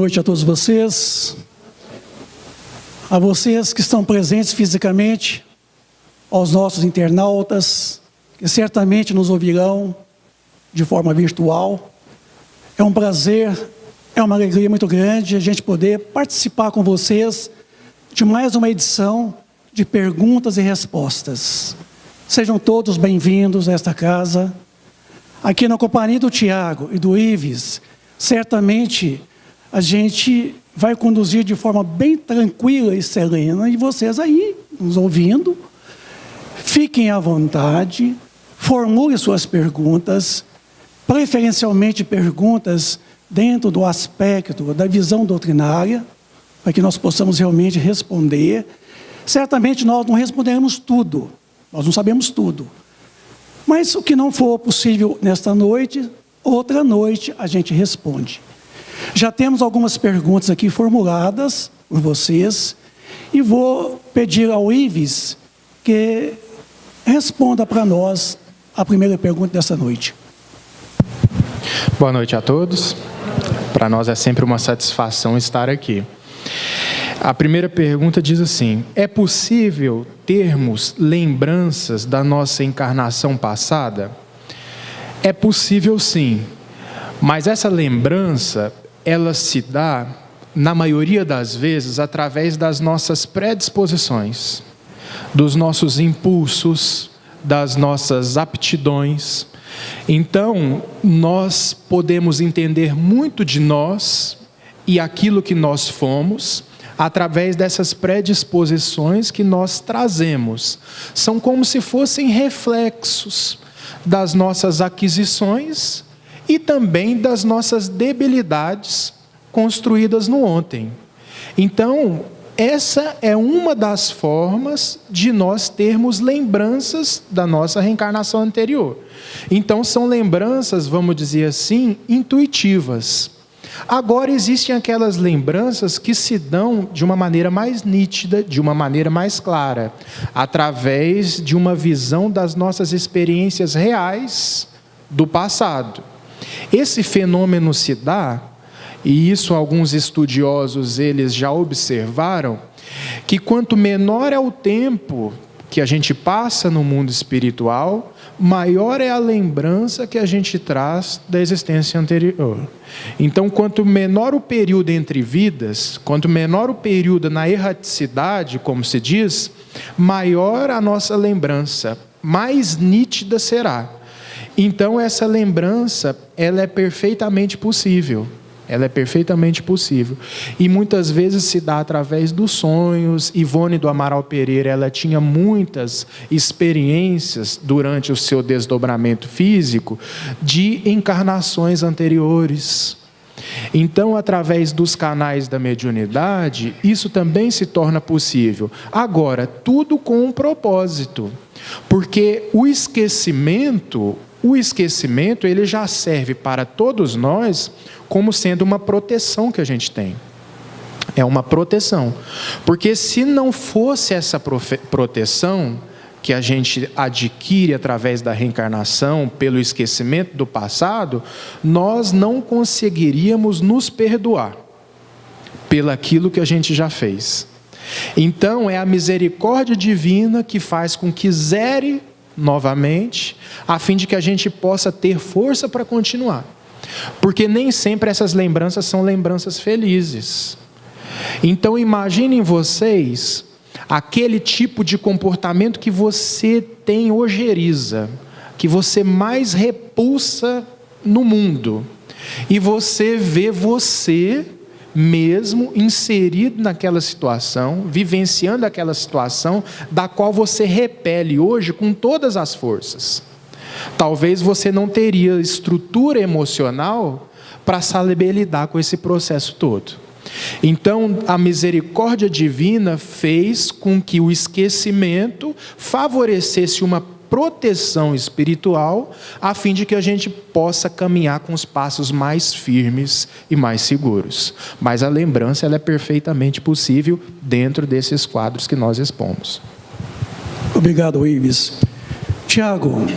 noite a todos vocês, a vocês que estão presentes fisicamente, aos nossos internautas, que certamente nos ouvirão de forma virtual. É um prazer, é uma alegria muito grande a gente poder participar com vocês de mais uma edição de perguntas e respostas. Sejam todos bem-vindos a esta casa. Aqui na companhia do Tiago e do Ives, certamente a gente vai conduzir de forma bem tranquila e serena, e vocês aí, nos ouvindo, fiquem à vontade, formulem suas perguntas, preferencialmente perguntas dentro do aspecto da visão doutrinária, para que nós possamos realmente responder. Certamente nós não responderemos tudo, nós não sabemos tudo. Mas o que não for possível nesta noite, outra noite a gente responde. Já temos algumas perguntas aqui formuladas por vocês, e vou pedir ao Ives que responda para nós a primeira pergunta dessa noite. Boa noite a todos. Para nós é sempre uma satisfação estar aqui. A primeira pergunta diz assim: é possível termos lembranças da nossa encarnação passada? É possível sim, mas essa lembrança, ela se dá, na maioria das vezes, através das nossas predisposições, dos nossos impulsos, das nossas aptidões. Então, nós podemos entender muito de nós e aquilo que nós fomos através dessas predisposições que nós trazemos. São como se fossem reflexos das nossas aquisições e também das nossas debilidades construídas no ontem. Então, essa é uma das formas de nós termos lembranças da nossa reencarnação anterior. Então, são lembranças, vamos dizer assim, intuitivas. Agora, existem aquelas lembranças que se dão de uma maneira mais nítida, de uma maneira mais clara, através de uma visão das nossas experiências reais do passado. Esse fenômeno se dá, e isso alguns estudiosos eles já observaram, que quanto menor é o tempo que a gente passa no mundo espiritual, maior é a lembrança que a gente traz da existência anterior. Então, quanto menor o período entre vidas, quanto menor o período na erraticidade, como se diz, maior a nossa lembrança, mais nítida será. Então, essa lembrança, ela é perfeitamente possível. Ela é perfeitamente possível. E muitas vezes se dá através dos sonhos. Ivone do Amaral Pereira, ela tinha muitas experiências durante o seu desdobramento físico de encarnações anteriores. Então, através dos canais da mediunidade, isso também se torna possível. Agora, tudo com um propósito. Porque o esquecimento ele já serve para todos nós como sendo uma proteção que a gente tem. É uma proteção. Porque se não fosse essa proteção que a gente adquire através da reencarnação, pelo esquecimento do passado, nós não conseguiríamos nos perdoar pelaquilo que a gente já fez. Então, é a misericórdia divina que faz com que zere novamente, a fim de que a gente possa ter força para continuar. Porque nem sempre essas lembranças são lembranças felizes. Então, imaginem vocês aquele tipo de comportamento que você tem ojeriza, que você mais repulsa no mundo, e você vê você mesmo inserido naquela situação, vivenciando aquela situação da qual você repele hoje com todas as forças. Talvez você não teria estrutura emocional para saber lidar com esse processo todo. Então, a misericórdia divina fez com que o esquecimento favorecesse uma proteção espiritual, a fim de que a gente possa caminhar com os passos mais firmes e mais seguros. Mas a lembrança ela é perfeitamente possível dentro desses quadros que nós expomos. Obrigado, Ives. Tiago,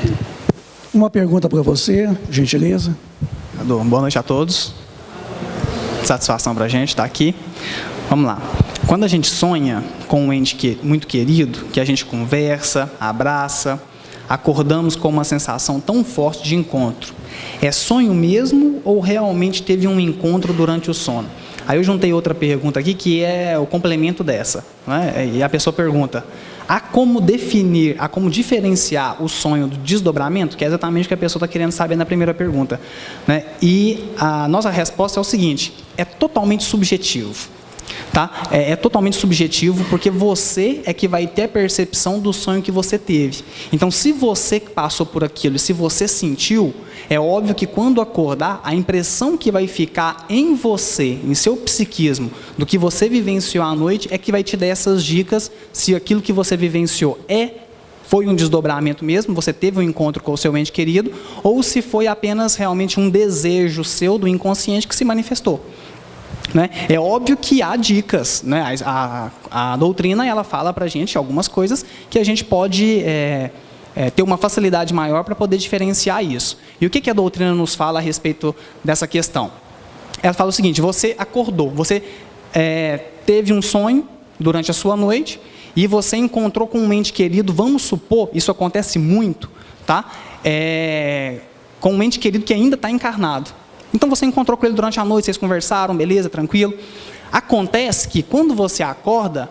uma pergunta para você, gentileza. Boa noite a todos. Satisfação para a gente estar aqui. Vamos lá. Quando a gente sonha com um ente muito querido, que a gente conversa, abraça, acordamos com uma sensação tão forte de encontro, é sonho mesmo ou realmente teve um encontro durante o sono? Aí eu juntei outra pergunta aqui, que é o complemento dessa, né? E a pessoa pergunta: há como definir, há como diferenciar o sonho do desdobramento? Que é exatamente o que a pessoa está querendo saber na primeira pergunta, né? E a nossa resposta é o seguinte: é totalmente subjetivo. Tá? É totalmente subjetivo, porque você é que vai ter a percepção do sonho que você teve. Então, se você passou por aquilo, se você sentiu, é óbvio que quando acordar, a impressão que vai ficar em você, em seu psiquismo, do que você vivenciou à noite, é que vai te dar essas dicas se aquilo que você vivenciou foi um desdobramento mesmo, você teve um encontro com o seu ente querido, ou se foi apenas realmente um desejo seu do inconsciente que se manifestou. Né? É óbvio que há dicas, né? A doutrina ela fala para a gente algumas coisas que a gente pode ter uma facilidade maior para poder diferenciar isso. E o que a doutrina nos fala a respeito dessa questão? Ela fala o seguinte: você acordou, você teve um sonho durante a sua noite e você encontrou com um ente querido, vamos supor, isso acontece muito, tá? Com um ente querido que ainda está encarnado. Então você encontrou com ele durante a noite, vocês conversaram, beleza, tranquilo. Acontece que quando você acorda,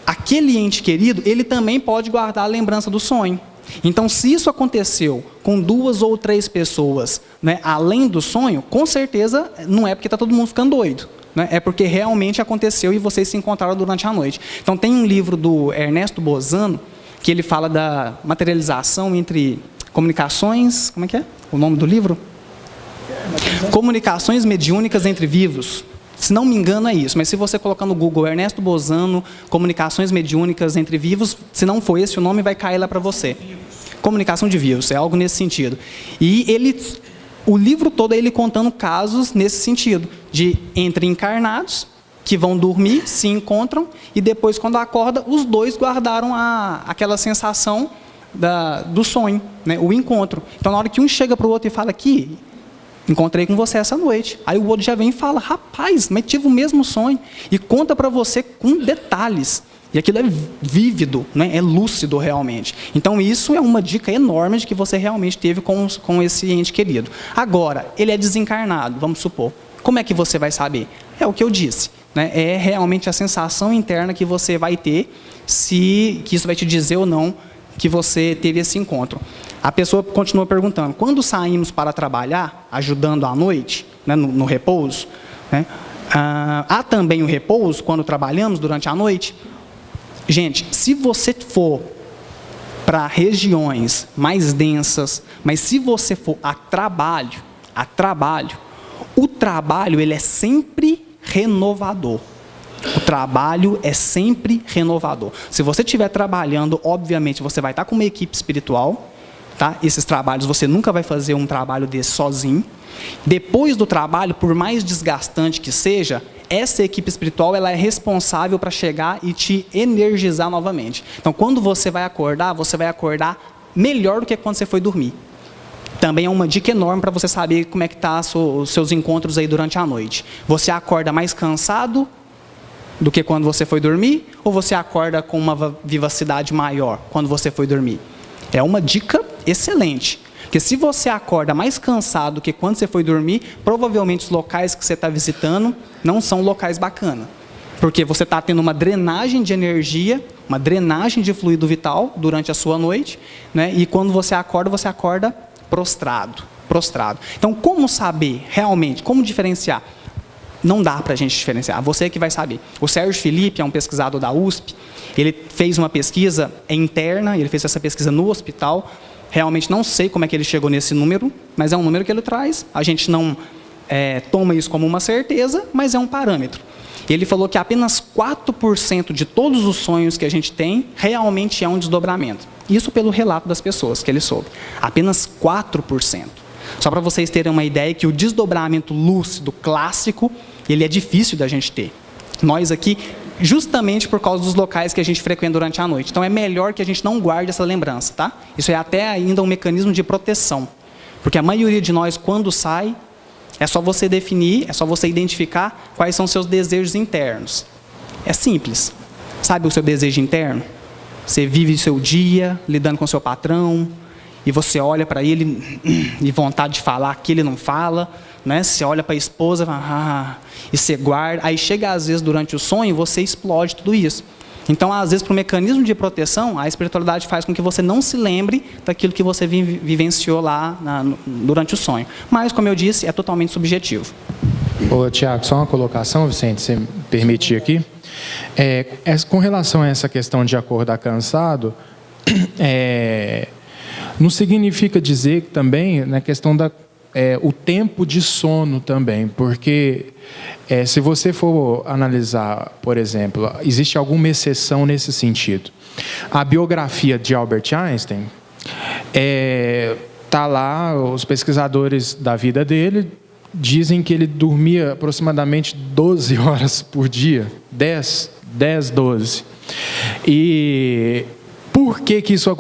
aquele ente querido, ele também pode guardar a lembrança do sonho. Então, se isso aconteceu com 2 ou 3 pessoas, né, além do sonho, com certeza não é porque está todo mundo ficando doido, né? É porque realmente aconteceu e vocês se encontraram durante a noite. Então, tem um livro do Ernesto Bozano, que ele fala da materialização entre comunicações... Como é que é o nome do livro? Comunicações mediúnicas entre vivos. Se não me engano é isso, mas se você colocar no Google Ernesto Bozano, comunicações mediúnicas entre vivos, se não for esse o nome, vai cair lá para você. Comunicação de vivos, é algo nesse sentido. E o livro todo é ele contando casos nesse sentido, de entre encarnados, que vão dormir, se encontram, e depois quando acorda, os dois guardaram aquela sensação do sonho, né, o encontro. Então na hora que um chega para o outro e fala aqui... encontrei com você essa noite. Aí o outro já vem e fala: rapaz, mas tive o mesmo sonho. E conta para você com detalhes. E aquilo é vívido, né? É lúcido realmente. Então isso é uma dica enorme de que você realmente teve com esse ente querido. Agora, ele é desencarnado, vamos supor. Como é que você vai saber? É o que eu disse, né? É realmente a sensação interna que você vai ter, que isso vai te dizer ou não que você teve esse encontro. A pessoa continua perguntando: quando saímos para trabalhar, ajudando à noite, né, no repouso, né, há também o repouso quando trabalhamos durante a noite? Gente, se você for para regiões mais densas, mas se você for a trabalho, o trabalho ele é sempre renovador. O trabalho é sempre renovador. Se você estiver trabalhando, obviamente você vai estar com uma equipe espiritual, tá? Esses trabalhos, você nunca vai fazer um trabalho desse sozinho. Depois do trabalho, por mais desgastante que seja, essa equipe espiritual ela é responsável para chegar e te energizar novamente. Então, quando você vai acordar melhor do que quando você foi dormir. Também é uma dica enorme para você saber como é que tá os seus encontros aí durante a noite. Você acorda mais cansado do que quando você foi dormir? Ou você acorda com uma vivacidade maior quando você foi dormir? É uma dica excelente. Porque se você acorda mais cansado do que quando você foi dormir, provavelmente os locais que você está visitando não são locais bacanas. Porque você está tendo uma drenagem de energia, uma drenagem de fluido vital durante a sua noite, né? E quando você acorda prostrado. Então, como saber realmente, como diferenciar? Não dá para a gente diferenciar, você é que vai saber. O Sérgio Felipe é um pesquisador da USP, ele fez uma pesquisa interna, ele fez essa pesquisa no hospital. Realmente não sei como é que ele chegou nesse número, mas é um número que ele traz. A gente não toma isso como uma certeza, mas é um parâmetro. Ele falou que apenas 4% de todos os sonhos que a gente tem realmente é um desdobramento. Isso pelo relato das pessoas que ele soube. Apenas 4%. Só para vocês terem uma ideia que o desdobramento lúcido clássico, ele é difícil da gente ter. Nós aqui, justamente por causa dos locais que a gente frequenta durante a noite. Então é melhor que a gente não guarde essa lembrança, tá? Isso é até ainda um mecanismo de proteção. Porque a maioria de nós, quando sai, É só você definir, é só você identificar quais são os seus desejos internos. É simples. Sabe o seu desejo interno? Você vive o seu dia lidando com o seu patrão, e você olha para ele e vontade de falar que ele não fala, né? Você olha para a esposa e você guarda. Aí chega às vezes durante o sonho, você explode tudo isso. Então, às vezes, para o mecanismo de proteção, a espiritualidade faz com que você não se lembre daquilo que você vivenciou lá durante o sonho. Mas, como eu disse, é totalmente subjetivo. Ô, Tiago, só uma colocação, Vicente, se me permitir aqui. Com relação a essa questão de acordar cansado, não significa dizer também na questão o tempo de sono também, porque se você for analisar, por exemplo, existe alguma exceção nesse sentido. A biografia de Albert Einstein, tá lá, os pesquisadores da vida dele dizem que ele dormia aproximadamente 12 horas por dia, 10, 12. E por que isso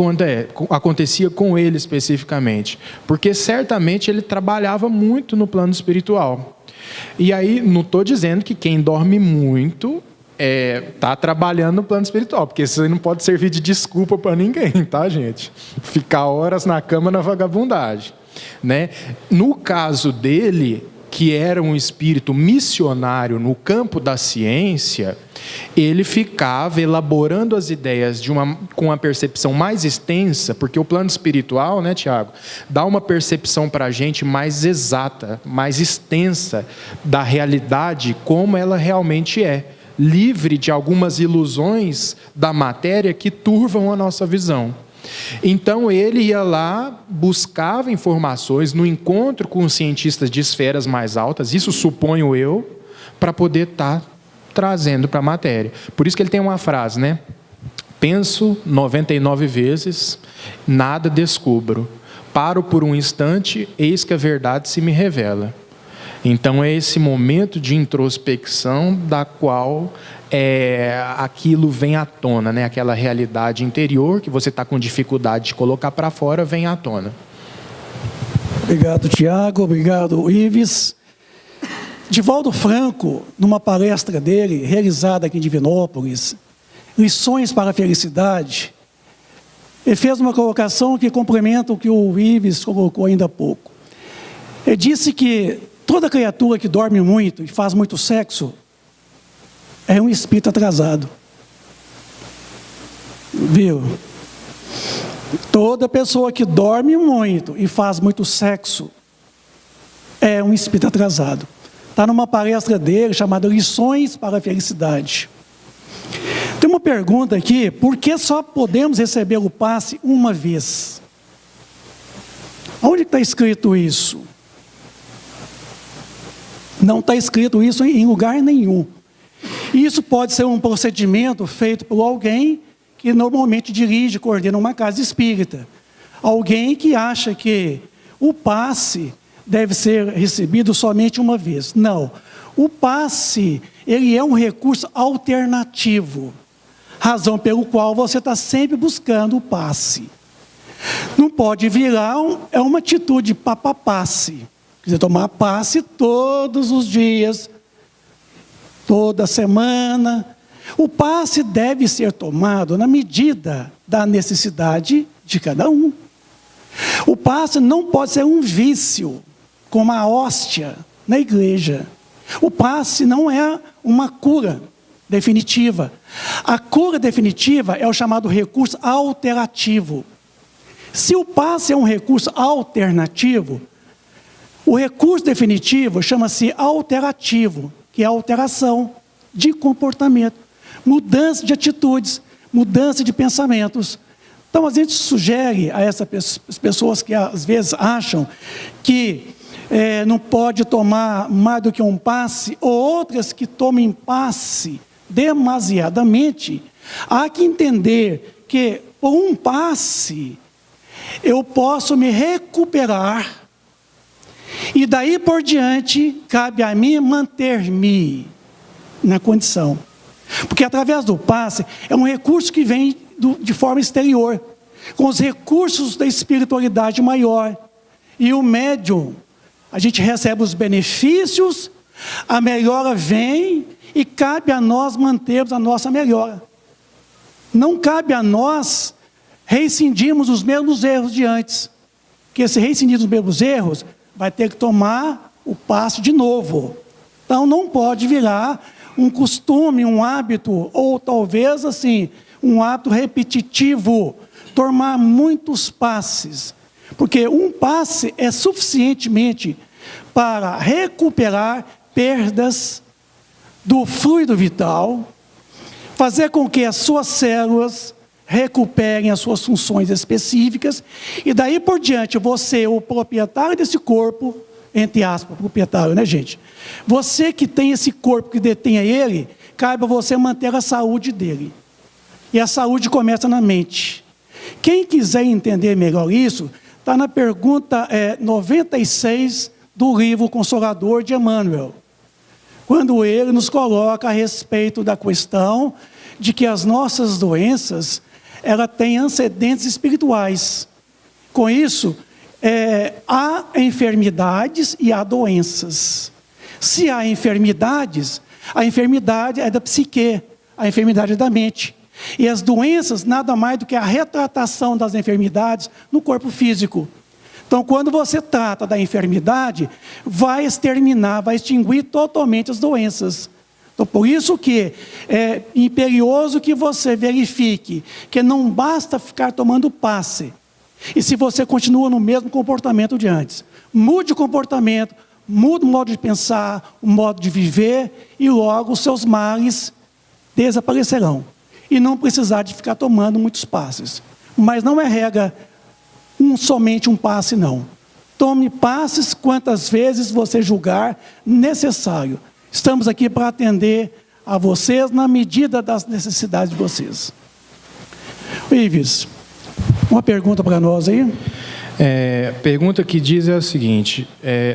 acontecia com ele especificamente? Porque certamente ele trabalhava muito no plano espiritual. E aí, não estou dizendo que quem dorme muito está trabalhando no plano espiritual, porque isso aí não pode servir de desculpa para ninguém, tá, gente? Ficar horas na cama na vagabundagem, né? No caso dele, que era um espírito missionário no campo da ciência, ele ficava elaborando as ideias com uma percepção mais extensa, porque o plano espiritual, né, Tiago, dá uma percepção para a gente mais exata, mais extensa da realidade como ela realmente é, livre de algumas ilusões da matéria que turvam a nossa visão. Então ele ia lá, buscava informações no encontro com os cientistas de esferas mais altas, isso suponho eu, para poder estar trazendo para a matéria. Por isso que ele tem uma frase, né? Penso 99 vezes, nada descubro. Paro por um instante, eis que a verdade se me revela. Então é esse momento de introspecção da qual aquilo vem à tona, né? Aquela realidade interior que você está com dificuldade de colocar para fora, vem à tona. Obrigado, Tiago. Obrigado, Ives. Divaldo Franco, numa palestra dele, realizada aqui em Divinópolis, Lições para a Felicidade, ele fez uma colocação que complementa o que o Ives colocou ainda há pouco. Ele disse que toda criatura que dorme muito e faz muito sexo é um espírito atrasado. Viu? Toda pessoa que dorme muito e faz muito sexo é um espírito atrasado. Está numa palestra dele chamada Lições para a Felicidade. Tem uma pergunta aqui: por que só podemos receber o passe uma vez? Onde está escrito isso? Não está escrito isso em lugar nenhum. Isso pode ser um procedimento feito por alguém que normalmente dirige, coordena uma casa espírita. Alguém que acha que o passe deve ser recebido somente uma vez. Não. O passe, ele é um recurso alternativo. Razão pelo qual você está sempre buscando o passe. Não pode virar uma atitude de papapasse. Quer dizer, tomar passe todos os dias, toda semana. O passe deve ser tomado na medida da necessidade de cada um. O passe não pode ser um vício, como a hóstia na igreja. O passe não é uma cura definitiva. A cura definitiva é o chamado recurso alterativo. Se o passe é um recurso alternativo, o recurso definitivo chama-se alterativo, que é alteração de comportamento, mudança de atitudes, mudança de pensamentos. Então, a gente sugere a essas pessoas que às vezes acham que não pode tomar mais do que um passe, ou outras que tomem passe demasiadamente, há que entender que por um passe eu posso me recuperar, e daí por diante cabe a mim manter-me na condição. Porque através do passe é um recurso que vem de forma exterior, com os recursos da espiritualidade maior. E o médium, a gente recebe os benefícios, a melhora vem e cabe a nós mantermos a nossa melhora. Não cabe a nós reincidirmos os mesmos erros de antes. Porque se reincidir os mesmos erros, vai ter que tomar o passo de novo. Então não pode virar um costume, um hábito, ou talvez assim, um hábito repetitivo, tomar muitos passes. Porque um passe é suficientemente para recuperar perdas do fluido vital, fazer com que as suas células recuperem as suas funções específicas, e daí por diante, você, o proprietário desse corpo, entre aspas, proprietário, né, gente? Você que tem esse corpo, que detenha ele, cabe a você manter a saúde dele. E a saúde começa na mente. Quem quiser entender melhor isso, está na pergunta 96 do livro Consolador de Emmanuel, quando ele nos coloca a respeito da questão de que as nossas doenças, ela tem antecedentes espirituais. Com isso, há enfermidades e há doenças. Se há enfermidades, a enfermidade é da psique, a enfermidade é da mente. E as doenças, nada mais do que a retratação das enfermidades no corpo físico. Então, quando você trata da enfermidade, vai exterminar, vai extinguir totalmente as doenças. Então, por isso que é imperioso que você verifique que não basta ficar tomando passe. E se você continua no mesmo comportamento de antes, mude o comportamento, mude o modo de pensar, o modo de viver, e logo os seus males desaparecerão. E não precisar de ficar tomando muitos passes. Mas não é regra somente um passe, não. Tome passes quantas vezes você julgar necessário. Estamos aqui para atender a vocês na medida das necessidades de vocês. Ives, uma pergunta para nós aí? Pergunta que diz é o seguinte,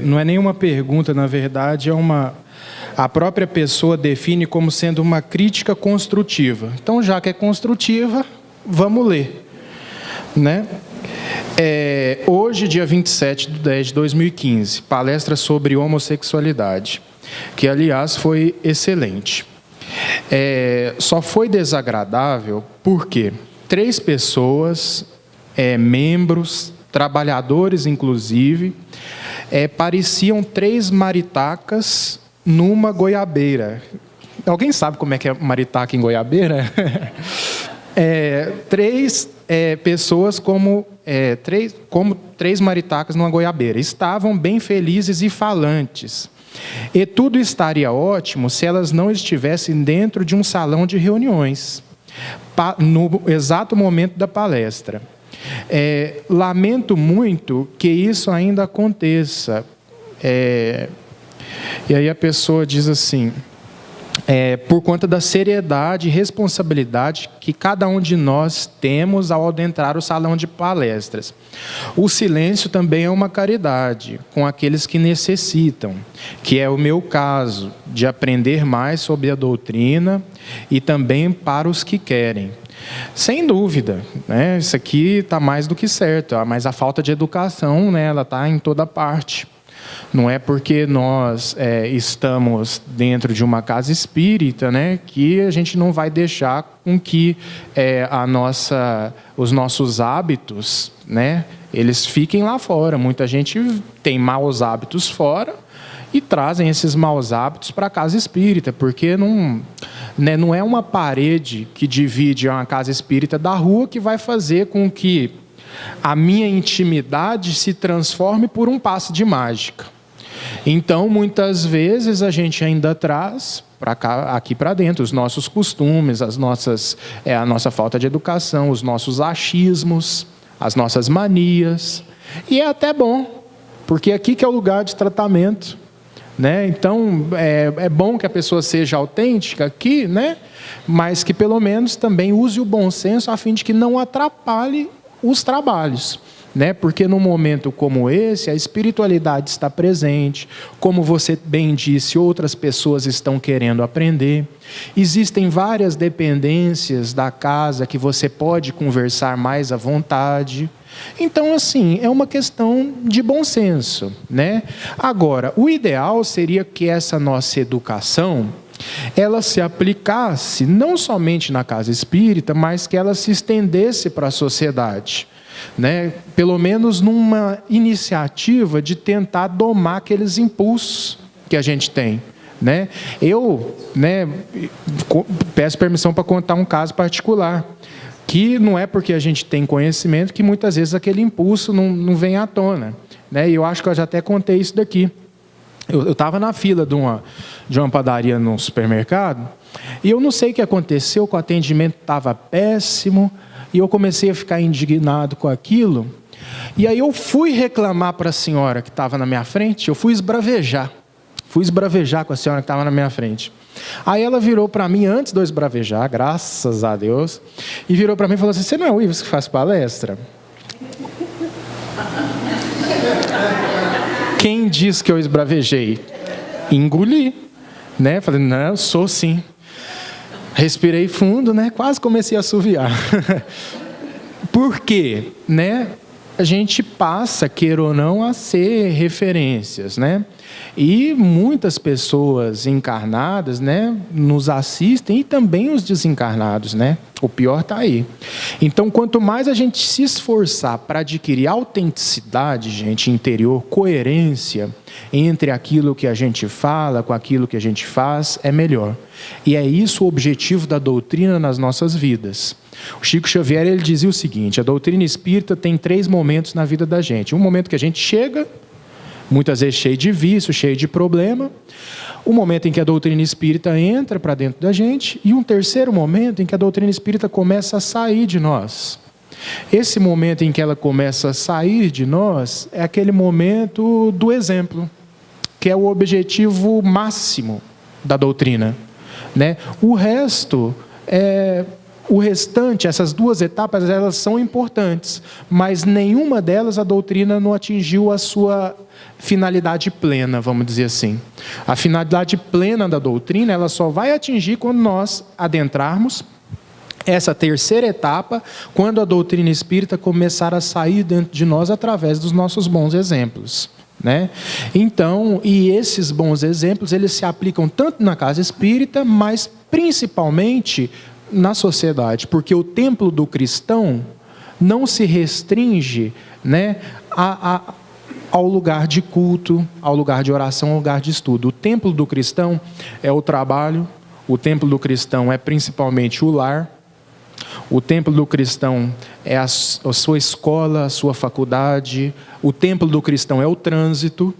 não é nenhuma pergunta, na verdade, a própria pessoa define como sendo uma crítica construtiva. Então, já que é construtiva, vamos ler, né? Hoje, dia 27/10/2015, palestra sobre homossexualidade, que, aliás, foi excelente. Só foi desagradável porque 3 pessoas, membros, trabalhadores, inclusive, pareciam 3 maritacas numa goiabeira. Alguém sabe como é que é maritaca em goiabeira? 3 pessoas como 3 maritacas numa goiabeira. Estavam bem felizes e falantes. E tudo estaria ótimo se elas não estivessem dentro de um salão de reuniões, no exato momento da palestra. Lamento muito que isso ainda aconteça. E aí a pessoa diz assim, por conta da seriedade e responsabilidade que cada um de nós temos ao adentrar o salão de palestras. O silêncio também é uma caridade com aqueles que necessitam, que é o meu caso, de aprender mais sobre a doutrina e também para os que querem. Sem dúvida, né? Isso aqui está mais do que certo, mas a falta de educação, né, ela está em toda parte. Não é porque nós estamos dentro de uma casa espírita, né, que a gente não vai deixar com que os nossos hábitos, né, eles fiquem lá fora. Muita gente tem maus hábitos fora e trazem esses maus hábitos para a casa espírita, porque não é uma parede que divide uma casa espírita da rua que vai fazer com que a minha intimidade se transforme por um passe de mágica. Então, muitas vezes, a gente ainda traz aqui para dentro os nossos costumes, a nossa falta de educação, os nossos achismos, as nossas manias. E é até bom, porque aqui que é o lugar de tratamento, né? Então, é bom que a pessoa seja autêntica aqui, né? Mas que pelo menos também use o bom senso a fim de que não atrapalhe os trabalhos. né? Porque num momento como esse, a espiritualidade está presente, como você bem disse, outras pessoas estão querendo aprender. Existem várias dependências da casa que você pode conversar mais à vontade. Então, assim, é uma questão de bom senso, né? Agora, o ideal seria que essa nossa educação ela se aplicasse não somente na casa espírita, mas que ela se estendesse para a sociedade, né? Pelo menos numa iniciativa de tentar domar aqueles impulsos que a gente tem, né? Eu, né, peço permissão para contar um caso particular, que não é porque a gente tem conhecimento que muitas vezes aquele impulso não vem à tona, né? E eu acho que eu já até contei isso daqui. Eu estava na fila de uma padaria no supermercado e eu não sei o que aconteceu, que o atendimento estava péssimo e eu comecei a ficar indignado com aquilo. E aí eu fui reclamar para a senhora que estava na minha frente, eu fui esbravejar com a senhora que estava na minha frente. Aí ela virou para mim, antes de eu esbravejar, graças a Deus, e virou para mim e falou assim: você não é o Ives que faz palestra? Quem disse que eu esbravejei? Engoli, né? Falei, não, eu sou sim. Respirei fundo, né? Quase comecei a assoviar. Por quê? Né? A gente passa, queira ou não, a ser referências, né? E muitas pessoas encarnadas, né, nos assistem, e também os desencarnados, né? O pior está aí. Então, quanto mais a gente se esforçar para adquirir autenticidade, gente, interior, coerência entre aquilo que a gente fala com aquilo que a gente faz, é melhor. E é isso o objetivo da doutrina nas nossas vidas. O Chico Xavier, ele dizia o seguinte: a doutrina espírita tem 3 momentos na vida da gente. Um momento que a gente chega, muitas vezes cheio de vício, cheio de problema. O momento em que a doutrina espírita entra para dentro da gente. E um terceiro momento em que a doutrina espírita começa a sair de nós. Esse momento em que ela começa a sair de nós é aquele momento do exemplo, que é o objetivo máximo da doutrina, né? O restante, essas 2 etapas, elas são importantes, mas nenhuma delas a doutrina não atingiu a sua finalidade plena, vamos dizer assim. A finalidade plena da doutrina, ela só vai atingir quando nós adentrarmos essa terceira etapa, quando a doutrina espírita começar a sair dentro de nós através dos nossos bons exemplos, né? Então, e esses bons exemplos, eles se aplicam tanto na casa espírita, mas principalmente na sociedade, porque o templo do cristão não se restringe, né, ao lugar de culto, ao lugar de oração, ao lugar de estudo. O templo do cristão é o trabalho, o templo do cristão é principalmente o lar, o templo do cristão é a sua escola, a sua faculdade, o templo do cristão é o trânsito,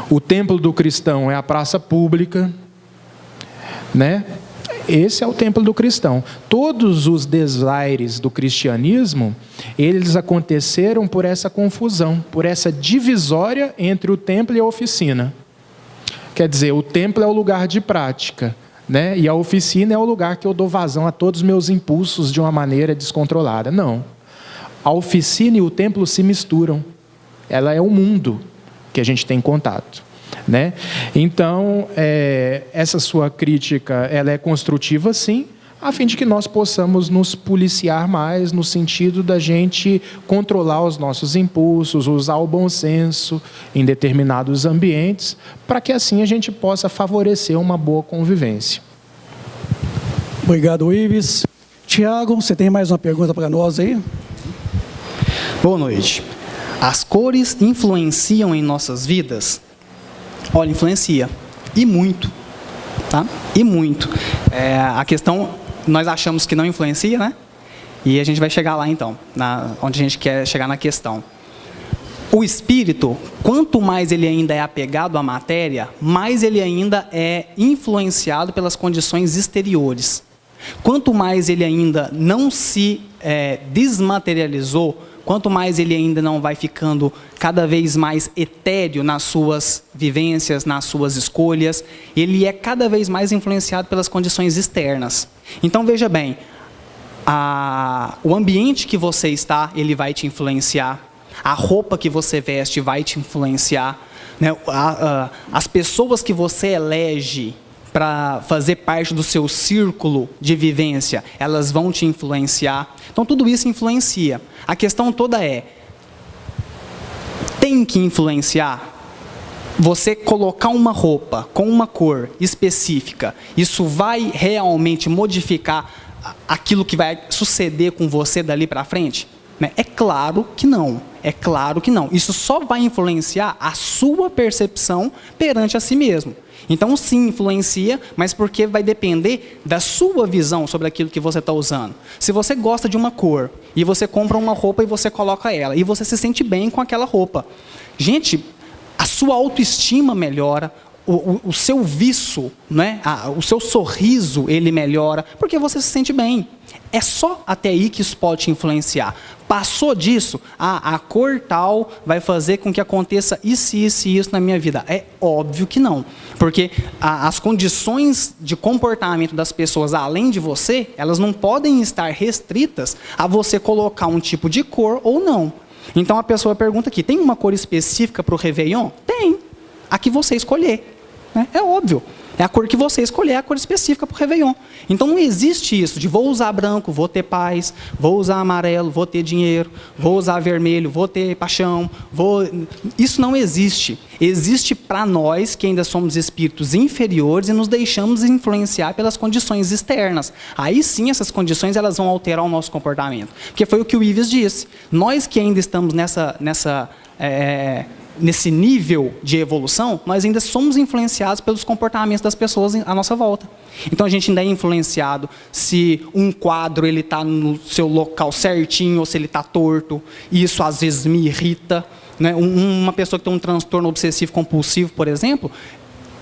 o templo do cristão é a praça pública, né? Esse é o templo do cristão. Todos os desaires do cristianismo, eles aconteceram por essa confusão, por essa divisória entre o templo e a oficina. Quer dizer, o templo é o lugar de prática, né? E a oficina é o lugar que eu dou vazão a todos os meus impulsos de uma maneira descontrolada. Não. A oficina e o templo se misturam. Ela é o mundo que a gente tem contato, né? Então, essa sua crítica, ela é construtiva, sim, a fim de que nós possamos nos policiar mais no sentido da gente controlar os nossos impulsos, usar o bom senso em determinados ambientes, para que assim a gente possa favorecer uma boa convivência. Obrigado, Ives. Tiago, você tem mais uma pergunta para nós aí? Boa noite. As cores influenciam em nossas vidas? Olha, influencia. E muito. Tá? E muito. A questão, nós achamos que não influencia, né? E a gente vai chegar lá, então, onde a gente quer chegar na questão. O espírito, quanto mais ele ainda é apegado à matéria, mais ele ainda é influenciado pelas condições exteriores. Quanto mais ele ainda não se desmaterializou, quanto mais ele ainda não vai ficando cada vez mais etéreo nas suas vivências, nas suas escolhas, ele é cada vez mais influenciado pelas condições externas. Então, veja bem, o ambiente que você está, ele vai te influenciar. A roupa que você veste vai te influenciar, né? As pessoas que você elege para fazer parte do seu círculo de vivência, elas vão te influenciar. Então, tudo isso influencia. A questão toda é, tem que influenciar? Você colocar uma roupa com uma cor específica, isso vai realmente modificar aquilo que vai suceder com você dali para frente? É claro que não. É claro que não. Isso só vai influenciar a sua percepção perante a si mesmo. Então, sim, influencia, mas porque vai depender da sua visão sobre aquilo que você está usando. Se você gosta de uma cor, e você compra uma roupa e você coloca ela, e você se sente bem com aquela roupa. Gente, a sua autoestima melhora, o seu viço, né? O seu sorriso, ele melhora, porque você se sente bem. É só até aí que isso pode te influenciar. Passou disso, a cor tal vai fazer com que aconteça isso, isso e isso na minha vida. É óbvio que não. Porque as condições de comportamento das pessoas, além de você, elas não podem estar restritas a você colocar um tipo de cor ou não. Então a pessoa pergunta aqui, tem uma cor específica para o Réveillon? Tem. A que você escolher. Né? É óbvio. É a cor que você escolher, é a cor específica para o Réveillon. Então não existe isso de vou usar branco, vou ter paz, vou usar amarelo, vou ter dinheiro, vou usar vermelho, vou ter paixão. Isso não existe. Existe para nós, que ainda somos espíritos inferiores e nos deixamos influenciar pelas condições externas. Aí sim, essas condições elas vão alterar o nosso comportamento. Porque foi o que o Ives disse. Nós que ainda estamos nesse nível de evolução, nós ainda somos influenciados pelos comportamentos das pessoas à nossa volta. Então a gente ainda é influenciado se um quadro ele está no seu local certinho ou se ele está torto. E isso às vezes me irrita. Né? Uma pessoa que tem um transtorno obsessivo compulsivo, por exemplo,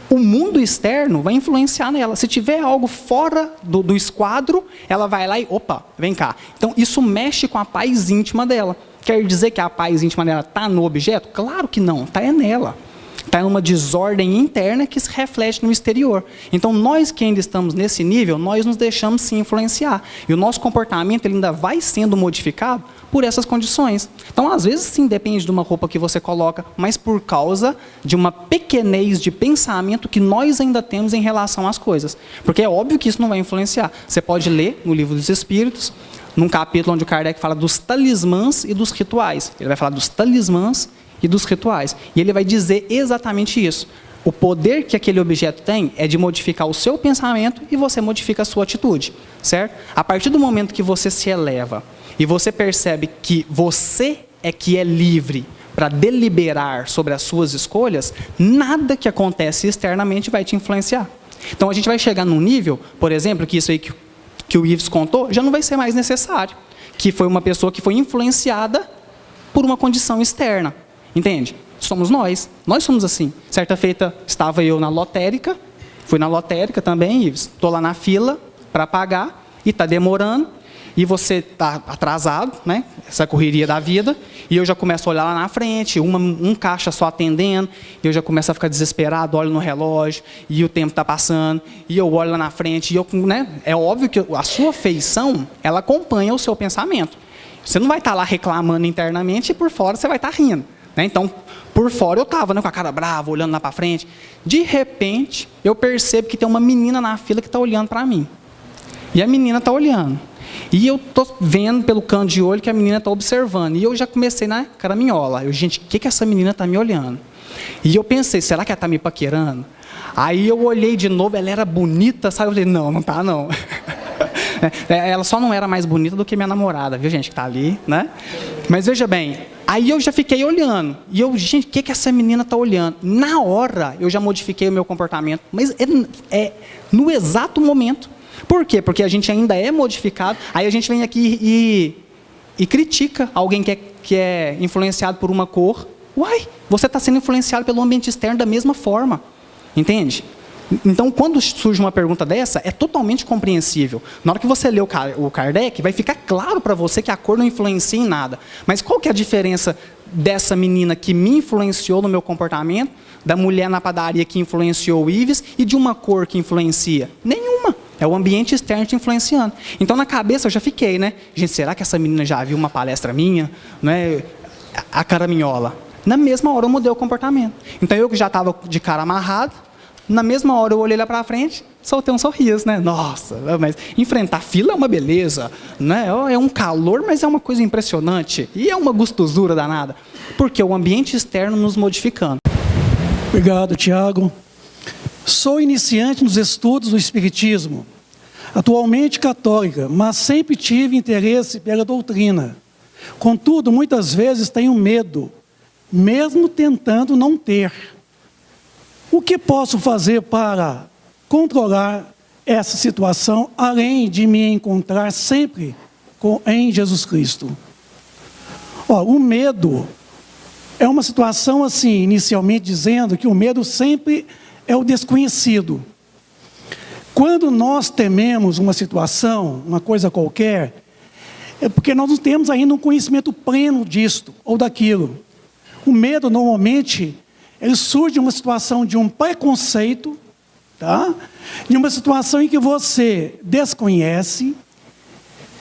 o mundo externo vai influenciar nela. Se tiver algo fora do esquadro, ela vai lá e, opa, vem cá. Então isso mexe com a paz íntima dela. Quer dizer que a paz íntima dela está no objeto? Claro que não, está nela. Está em uma desordem interna que se reflete no exterior. Então, nós que ainda estamos nesse nível, nós nos deixamos se influenciar. E o nosso comportamento ele ainda vai sendo modificado por essas condições. Então, às vezes, sim, depende de uma roupa que você coloca, mas por causa de uma pequenez de pensamento que nós ainda temos em relação às coisas. Porque é óbvio que isso não vai influenciar. Você pode ler no Livro dos Espíritos, num capítulo onde o Kardec fala dos talismãs e dos rituais. Ele vai falar dos talismãs e dos rituais. E ele vai dizer exatamente isso. O poder que aquele objeto tem é de modificar o seu pensamento e você modifica a sua atitude, certo? A partir do momento que você se eleva e você percebe que você é que é livre para deliberar sobre as suas escolhas, nada que acontece externamente vai te influenciar. Então a gente vai chegar num nível, por exemplo, que isso aí que o Ives contou, já não vai ser mais necessário. Que foi uma pessoa que foi influenciada por uma condição externa. Entende? Somos nós. Nós somos assim. Certa feita, estava eu na lotérica, fui na lotérica também, Ives, estou lá na fila para pagar, e está demorando, e você está atrasado, né? Essa correria da vida, e eu já começo a olhar lá na frente, um caixa só atendendo, e eu já começo a ficar desesperado, olho no relógio, e o tempo está passando, e eu olho lá na frente, e eu, né? É óbvio que a sua feição, ela acompanha o seu pensamento. Você não vai estar lá reclamando internamente, e por fora você vai estar rindo. Né? Então, por fora eu estava, né, com a cara brava, olhando lá para frente. De repente, eu percebo que tem uma menina na fila que está olhando para mim. E a menina está olhando. E eu estou vendo pelo canto de olho que a menina está observando. E eu já comecei na caraminhola. Gente, o que essa menina está me olhando? E eu pensei, será que ela está me paquerando? Aí eu olhei de novo, ela era bonita, sabe? Eu falei, não está não. Ela só não era mais bonita do que minha namorada, viu, gente, que está ali, né? Mas veja bem, aí eu já fiquei olhando. E eu, gente, o que essa menina está olhando? Na hora, eu já modifiquei o meu comportamento. Mas é no exato momento. Por quê? Porque a gente ainda é modificado. Aí a gente vem aqui e critica alguém que é influenciado por uma cor. Uai, você está sendo influenciado pelo ambiente externo da mesma forma. Entende? Então, quando surge uma pergunta dessa, é totalmente compreensível. Na hora que você lê o Kardec, vai ficar claro para você que a cor não influencia em nada. Mas qual que é a diferença dessa menina que me influenciou no meu comportamento, da mulher na padaria que influenciou o Ives, e de uma cor que influencia? Nenhuma. É o ambiente externo te influenciando. Então, na cabeça, eu já fiquei, né? Gente, será que essa menina já viu uma palestra minha? Não é? A caraminhola. Na mesma hora, eu mudei o comportamento. Então, eu que já estava de cara amarrado, na mesma hora, eu olhei lá para frente, soltei um sorriso, né? Nossa, mas enfrentar fila é uma beleza, né? É um calor, mas é uma coisa impressionante. E é uma gostosura danada. Porque o ambiente externo nos modificando. Obrigado, Tiago. Sou iniciante nos estudos do Espiritismo, atualmente católica, mas sempre tive interesse pela doutrina. Contudo, muitas vezes tenho medo, mesmo tentando não ter. O que posso fazer para controlar essa situação, além de me encontrar sempre em Jesus Cristo? O medo é uma situação assim, inicialmente dizendo que o medo sempre é o desconhecido. Quando nós tememos uma situação, uma coisa qualquer, é porque nós não temos ainda um conhecimento pleno disto ou daquilo. O medo, normalmente, ele surge de uma situação de um preconceito, tá? De uma situação em que você desconhece,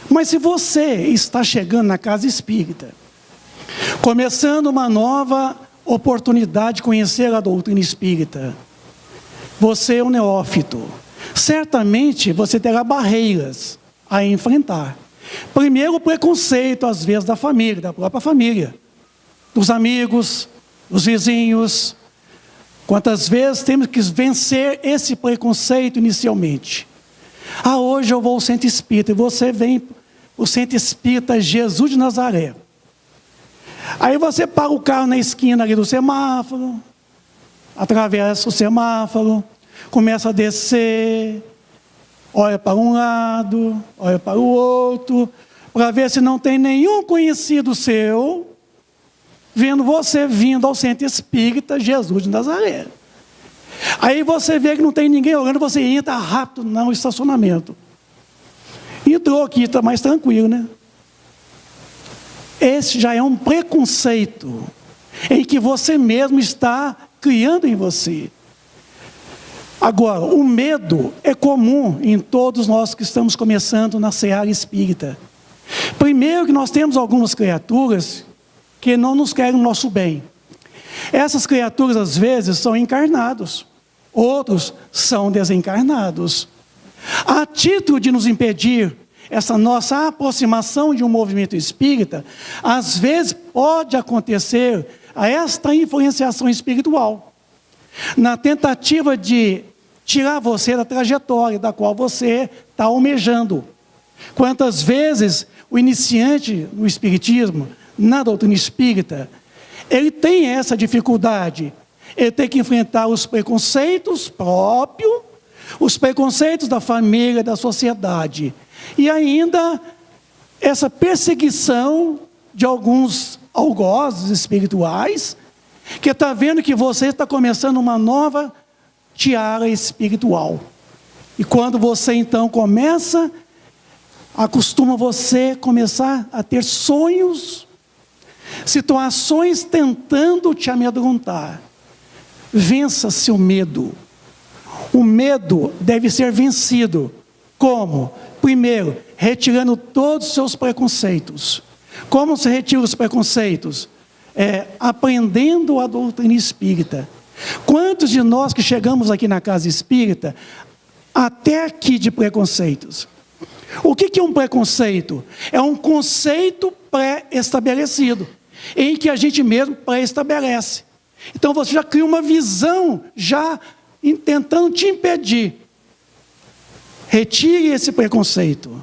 mas se você está chegando na casa espírita, começando uma nova oportunidade de conhecer a doutrina espírita, você é um neófito, certamente você terá barreiras a enfrentar. Primeiro, o preconceito, às vezes, da família, da própria família, dos amigos, dos vizinhos. Quantas vezes temos que vencer esse preconceito inicialmente? Hoje eu vou ao centro espírita, e você vem o centro espírita Jesus de Nazaré. Aí você para o carro na esquina ali do semáforo, atravessa o semáforo, começa a descer, olha para um lado, olha para o outro, para ver se não tem nenhum conhecido seu, vendo você vindo ao centro espírita Jesus de Nazaré. Aí você vê que não tem ninguém olhando, você entra rápido no estacionamento. Entrou aqui, está mais tranquilo, né? Esse já é um preconceito em que você mesmo está criando em você. Agora, o medo é comum em todos nós que estamos começando na seara espírita. Primeiro que nós temos algumas criaturas que não nos querem o nosso bem. Essas criaturas, às vezes, são encarnados. Outros são desencarnados. A título de nos impedir essa nossa aproximação de um movimento espírita, às vezes pode acontecer esta influenciação espiritual, na tentativa de tirar você da trajetória da qual você está almejando. Quantas vezes o iniciante no espiritismo, na doutrina espírita, ele tem essa dificuldade, ele tem que enfrentar os preconceitos próprios, os preconceitos da família, da sociedade, e ainda essa perseguição de alguns algozes espirituais, que está vendo que você está começando uma nova tiara espiritual. E quando você então acostuma você começar a ter sonhos, situações tentando te amedrontar. Vença-se o medo. O medo deve ser vencido. Como? Primeiro, retirando todos os seus preconceitos. Como se retira os preconceitos? Aprendendo a doutrina espírita. Quantos de nós que chegamos aqui na casa espírita, até aqui de preconceitos? O que é um preconceito? É um conceito pré-estabelecido, em que a gente mesmo pré-estabelece. Então você já cria uma visão, já tentando te impedir. Retire esse preconceito.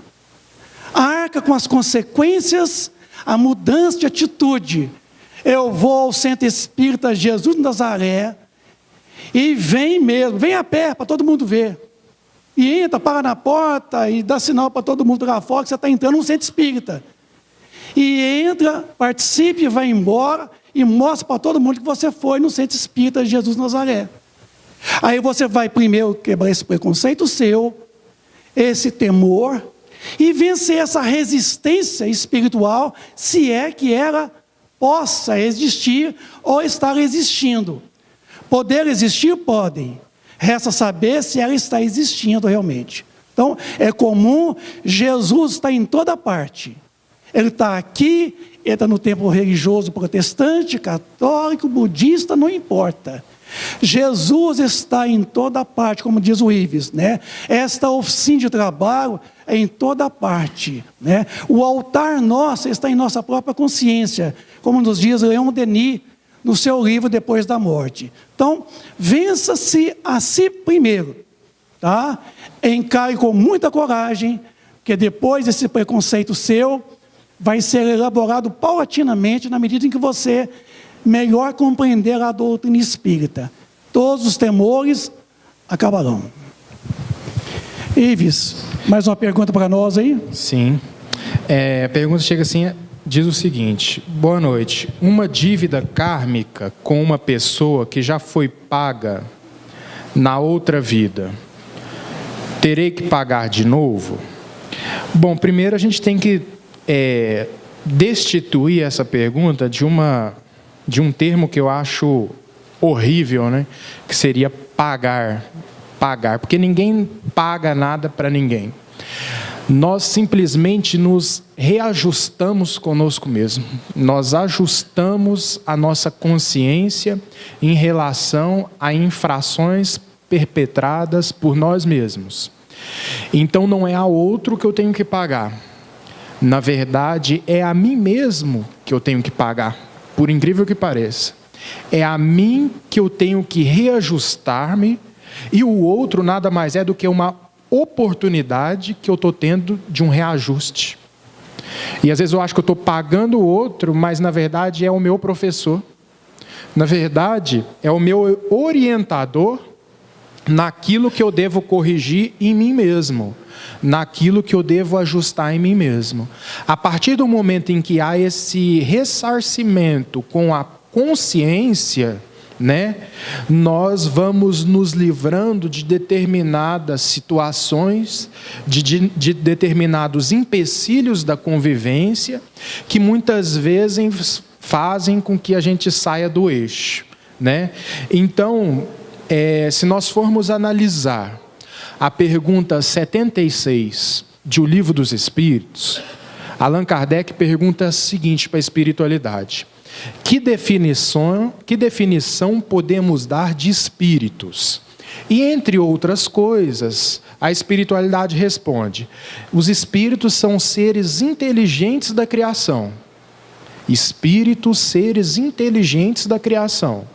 Arca com as consequências, a mudança de atitude. Eu vou ao centro espírita Jesus de Nazaré e vem mesmo, vem a pé para todo mundo ver. E entra, para na porta e dá sinal para todo mundo lá fora que você está entrando no centro espírita. E entra, participe, vai embora e mostra para todo mundo que você foi no centro espírita Jesus de Nazaré. Aí você vai primeiro quebrar esse preconceito seu, esse temor, e vencer essa resistência espiritual, se é que ela possa existir ou estar existindo. Poder existir, podem. Resta saber se ela está existindo realmente. Então, é comum, Jesus está em toda parte. Ele está aqui, ele está no templo religioso protestante, católico, budista, não importa. Jesus está em toda parte, como diz o Ives, né? Esta oficina de trabalho é em toda parte, né? O altar nosso está em nossa própria consciência, como nos diz Leon Denis no seu livro Depois da Morte. Então, vença-se a si primeiro, tá? Encare com muita coragem, que depois esse preconceito seu vai ser elaborado paulatinamente na medida em que você melhor compreender a doutrina espírita. Todos os temores acabarão. Ives, mais uma pergunta para nós aí? Sim. A pergunta chega assim, diz o seguinte: boa noite. Uma dívida kármica com uma pessoa que já foi paga na outra vida, terei que pagar de novo? Bom, primeiro a gente tem que destituir essa pergunta de um termo que eu acho horrível, né? Que seria pagar, porque ninguém paga nada para ninguém. Nós simplesmente nos reajustamos conosco mesmo. Nós ajustamos a nossa consciência em relação a infrações perpetradas por nós mesmos. Então não é a outro que eu tenho que pagar. Na verdade, é a mim mesmo que eu tenho que pagar, por incrível que pareça. É a mim que eu tenho que reajustar-me, e o outro nada mais é do que uma oportunidade que eu estou tendo de um reajuste. E às vezes eu acho que eu estou pagando o outro, mas na verdade é o meu professor. Na verdade, é o meu orientador naquilo que eu devo corrigir em mim mesmo, naquilo que eu devo ajustar em mim mesmo. A partir do momento em que há esse ressarcimento com a consciência, né, nós vamos nos livrando de determinadas situações, de determinados empecilhos da convivência, que muitas vezes fazem com que a gente saia do eixo, né? Então, se nós formos analisar a pergunta 76 de O Livro dos Espíritos, Allan Kardec pergunta o seguinte para a espiritualidade: que definição podemos dar de espíritos? E entre outras coisas, a espiritualidade responde: os espíritos são seres inteligentes da criação. Espíritos, seres inteligentes da criação.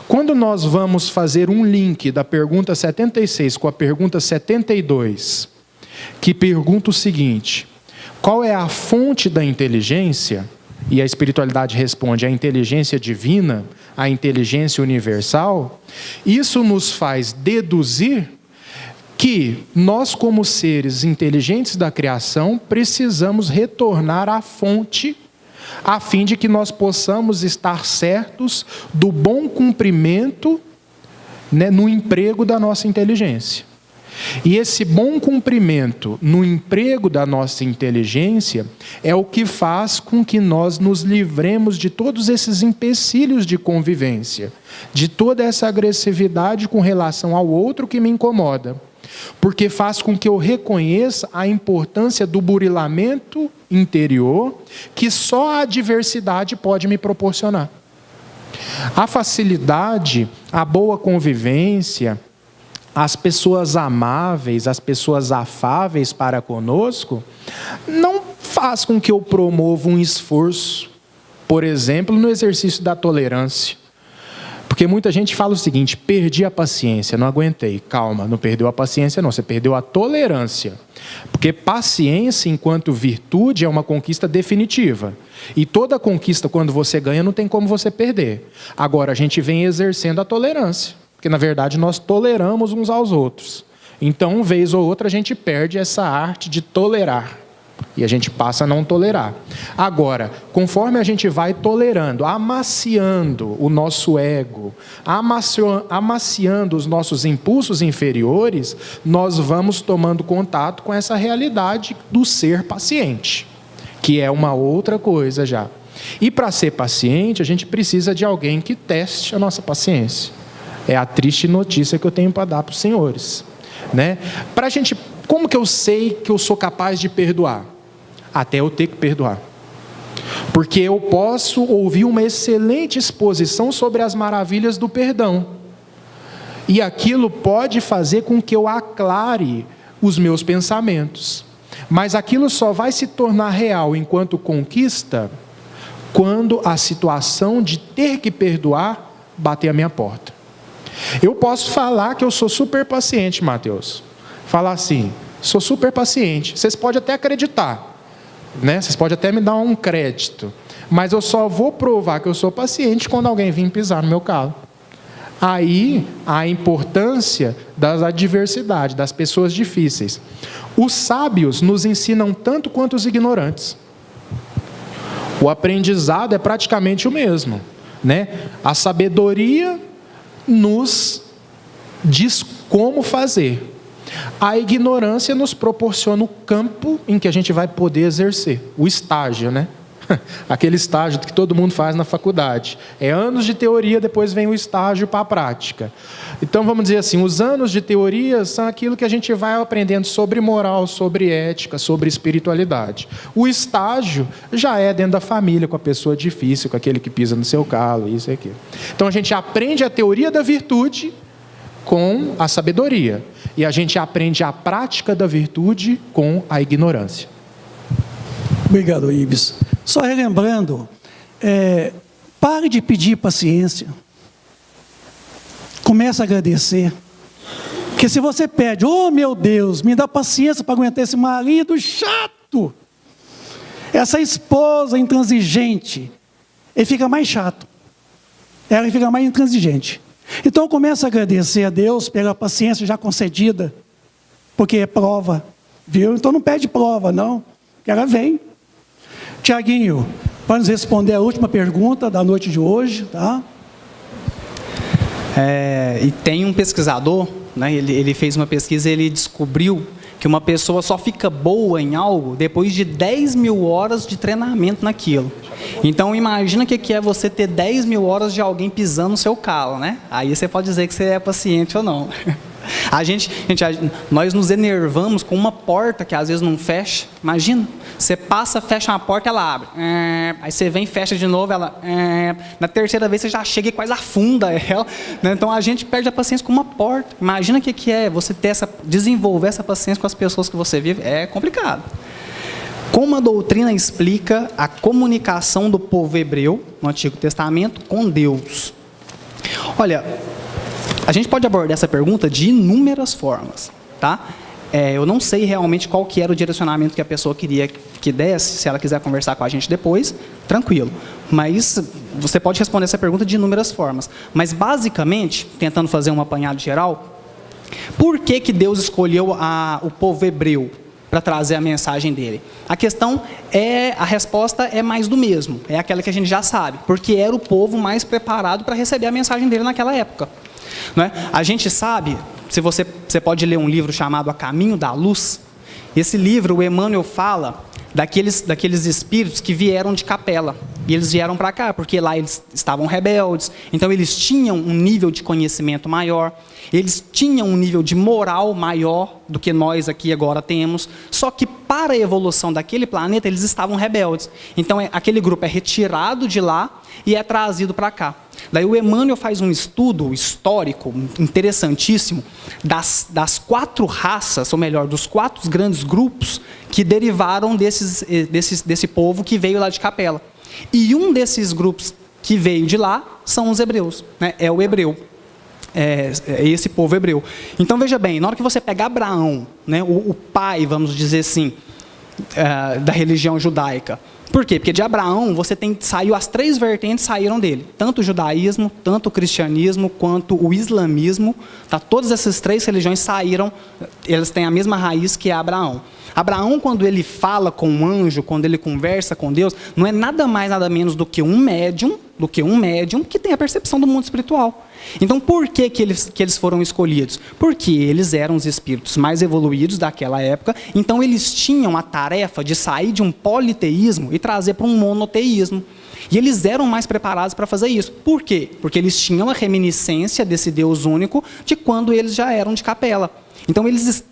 Quando nós vamos fazer um link da pergunta 76 com a pergunta 72, que pergunta o seguinte: qual é a fonte da inteligência? E a espiritualidade responde: a inteligência divina, a inteligência universal. Isso nos faz deduzir que nós, como seres inteligentes da criação, precisamos retornar à fonte, a fim de que nós possamos estar certos do bom cumprimento, né, no emprego da nossa inteligência. E esse bom cumprimento no emprego da nossa inteligência é o que faz com que nós nos livremos de todos esses empecilhos de convivência, de toda essa agressividade com relação ao outro que me incomoda, porque faz com que eu reconheça a importância do burilamento interior que só a adversidade pode me proporcionar. A facilidade, a boa convivência, as pessoas amáveis, as pessoas afáveis para conosco, não faz com que eu promova um esforço, por exemplo, no exercício da tolerância. Porque muita gente fala o seguinte: perdi a paciência, não aguentei. Calma, não perdeu a paciência não, você perdeu a tolerância. Porque paciência, enquanto virtude, é uma conquista definitiva. E toda conquista, quando você ganha, não tem como você perder. Agora, a gente vem exercendo a tolerância. Porque, na verdade, nós toleramos uns aos outros. Então, uma vez ou outra, a gente perde essa arte de tolerar. E a gente passa a não tolerar. Agora, conforme a gente vai tolerando, amaciando o nosso ego, amaciando os nossos impulsos inferiores, nós vamos tomando contato com essa realidade do ser paciente, que é uma outra coisa já. E para ser paciente, a gente precisa de alguém que teste a nossa paciência. É a triste notícia que eu tenho para dar para os senhores, né? Para a gente Como que eu sei que eu sou capaz de perdoar? Até eu ter que perdoar. Porque eu posso ouvir uma excelente exposição sobre as maravilhas do perdão. E aquilo pode fazer com que eu aclare os meus pensamentos. Mas aquilo só vai se tornar real enquanto conquista quando a situação de ter que perdoar bater a minha porta. Eu posso falar que eu sou super paciente, Mateus. Falar assim, sou super paciente. Vocês podem até acreditar, né? Vocês podem até me dar um crédito. Mas eu só vou provar que eu sou paciente quando alguém vir pisar no meu calo. Aí a importância das adversidades, das pessoas difíceis. Os sábios nos ensinam tanto quanto os ignorantes. O aprendizado é praticamente o mesmo, né? A sabedoria nos diz como fazer. A ignorância nos proporciona o campo em que a gente vai poder exercer, o estágio, né? Aquele estágio que todo mundo faz na faculdade. É anos de teoria, depois vem o estágio para a prática. Então, vamos dizer assim, os anos de teoria são aquilo que a gente vai aprendendo sobre moral, sobre ética, sobre espiritualidade. O estágio já é dentro da família, com a pessoa difícil, com aquele que pisa no seu calo, isso e aquilo. Então, a gente aprende a teoria da virtude com a sabedoria. E a gente aprende a prática da virtude com a ignorância. Obrigado, Ives. Só relembrando, pare de pedir paciência. Comece a agradecer. Porque se você pede, oh meu Deus, me dá paciência para aguentar esse marido chato, essa esposa intransigente, ele fica mais chato. Ela fica mais intransigente. Então comece a agradecer a Deus pela paciência já concedida, porque é prova, viu? Então não pede prova, não, que ela vem. Tiaguinho, para nos responder a última pergunta da noite de hoje, tá? E tem um pesquisador, né, ele fez uma pesquisa e ele descobriu que uma pessoa só fica boa em algo depois de 10 mil horas de treinamento naquilo. Então, imagina o que é você ter 10 mil horas de alguém pisando no seu calo, né? Aí você pode dizer que você é paciente ou não. Nós nos enervamos com uma porta que às vezes não fecha. Imagina, você passa, fecha uma porta, ela abre. Aí você vem, fecha de novo, ela... Na terceira vez você já chega e quase afunda ela. Né? Então a gente perde a paciência com uma porta. Imagina o que é você desenvolver essa paciência com as pessoas que você vive. É complicado. Como a doutrina explica a comunicação do povo hebreu no Antigo Testamento com Deus? Olha, a gente pode abordar essa pergunta de inúmeras formas, tá? Eu não sei realmente qual que era o direcionamento que a pessoa queria que desse. Se ela quiser conversar com a gente depois, tranquilo. Mas você pode responder essa pergunta de inúmeras formas. Mas basicamente, tentando fazer um apanhado geral, por que Deus escolheu o povo hebreu para trazer a mensagem dele? A resposta é mais do mesmo. É aquela que a gente já sabe. Porque era o povo mais preparado para receber a mensagem dele naquela época. Não é? A gente sabe, se você pode ler um livro chamado A Caminho da Luz. Esse livro, o Emmanuel fala daqueles espíritos que vieram de Capela. E eles vieram para cá, porque lá eles estavam rebeldes. Então eles tinham um nível de conhecimento maior. Eles tinham um nível de moral maior do que nós aqui agora temos. Só que para a evolução daquele planeta, eles estavam rebeldes. Então aquele grupo é retirado de lá e é trazido para cá. Daí o Emmanuel faz um estudo histórico interessantíssimo das 4 raças, ou melhor, dos 4 grandes grupos que derivaram desse povo que veio lá de Capela. E um desses grupos que veio de lá são os hebreus, né? É o hebreu. É esse povo hebreu. Então veja bem, na hora que você pega Abraão, né, o pai, vamos dizer assim, da religião judaica. Por quê? Porque de Abraão saiu as 3 vertentes saíram dele. Tanto o judaísmo, tanto o cristianismo, quanto o islamismo. Tá? Todas essas 3 religiões saíram, elas têm a mesma raiz que é Abraão. Abraão, quando ele fala com um anjo, quando ele conversa com Deus, não é nada mais, nada menos do que um médium que tem a percepção do mundo espiritual. Então, por que eles foram escolhidos? Porque eles eram os espíritos mais evoluídos daquela época, então eles tinham a tarefa de sair de um politeísmo e trazer para um monoteísmo. E eles eram mais preparados para fazer isso. Por quê? Porque eles tinham a reminiscência desse Deus único de quando eles já eram de capela. Então, eles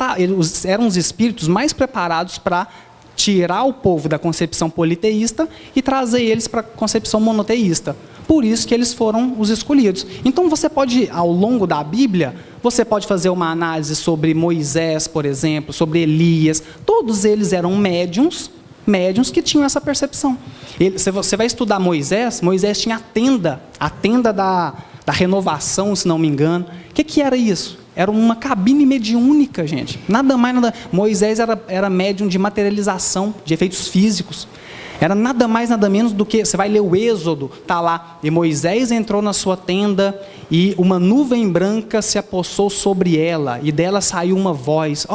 eram os espíritos mais preparados para tirar o povo da concepção politeísta e trazer eles para a concepção monoteísta. Por isso que eles foram os escolhidos. Então, você pode, ao longo da Bíblia, você pode fazer uma análise sobre Moisés, por exemplo, sobre Elias. Todos eles eram médiuns que tinham essa percepção. Se você vai estudar Moisés tinha a tenda da renovação, se não me engano. O que era isso? Era uma cabine mediúnica, gente. Nada mais, nada. Moisés era médium de materialização, de efeitos físicos. Era nada mais, nada menos do que... Você vai ler o Êxodo, está lá. E Moisés entrou na sua tenda e uma nuvem branca se apossou sobre ela. E dela saiu uma voz.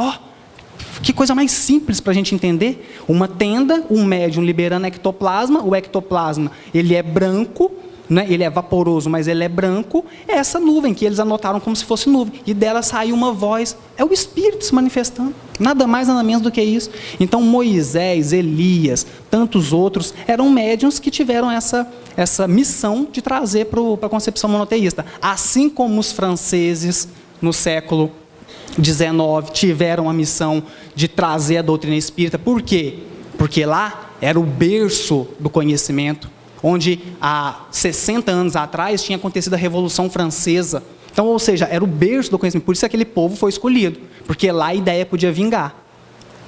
Que coisa mais simples para a gente entender. Uma tenda, um médium liberando ectoplasma. O ectoplasma, ele é branco, né? Ele é vaporoso, mas ele é branco. É essa nuvem que eles anotaram como se fosse nuvem. E dela saiu uma voz. É o Espírito se manifestando. Nada mais, nada menos do que isso. Então, Moisés, Elias, tantos outros, eram médiuns que tiveram essa missão de trazer para a concepção monoteísta. Assim como os franceses, no século XIX, tiveram a missão de trazer a doutrina espírita. Por quê? Porque lá era o berço do conhecimento, onde há 60 anos atrás tinha acontecido a Revolução Francesa. Então, ou seja, era o berço do conhecimento. Por isso aquele povo foi escolhido, porque lá a ideia podia vingar.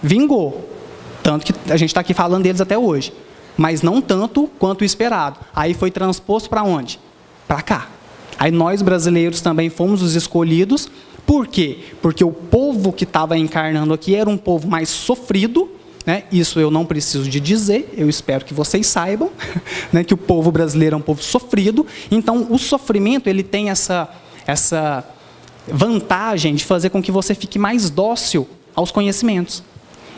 Vingou. Tanto que a gente está aqui falando deles até hoje. Mas não tanto quanto o esperado. Aí foi transposto para onde? Para cá. Aí nós brasileiros também fomos os escolhidos. Por quê? Porque o povo que estava encarnando aqui era um povo mais sofrido, né? Isso eu não preciso de dizer, eu espero que vocês saibam, né? Que o povo brasileiro é um povo sofrido. Então, o sofrimento ele tem essa vantagem de fazer com que você fique mais dócil aos conhecimentos.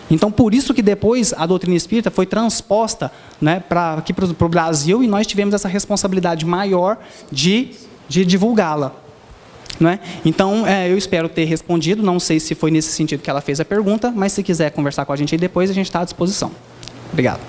Então, por isso que depois a doutrina espírita foi transposta, né, aqui para o Brasil, e nós tivemos essa responsabilidade maior de divulgá-la. Não é? Então, eu espero ter respondido, não sei se foi nesse sentido que ela fez a pergunta, mas se quiser conversar com a gente aí depois, a gente está à disposição. Obrigado.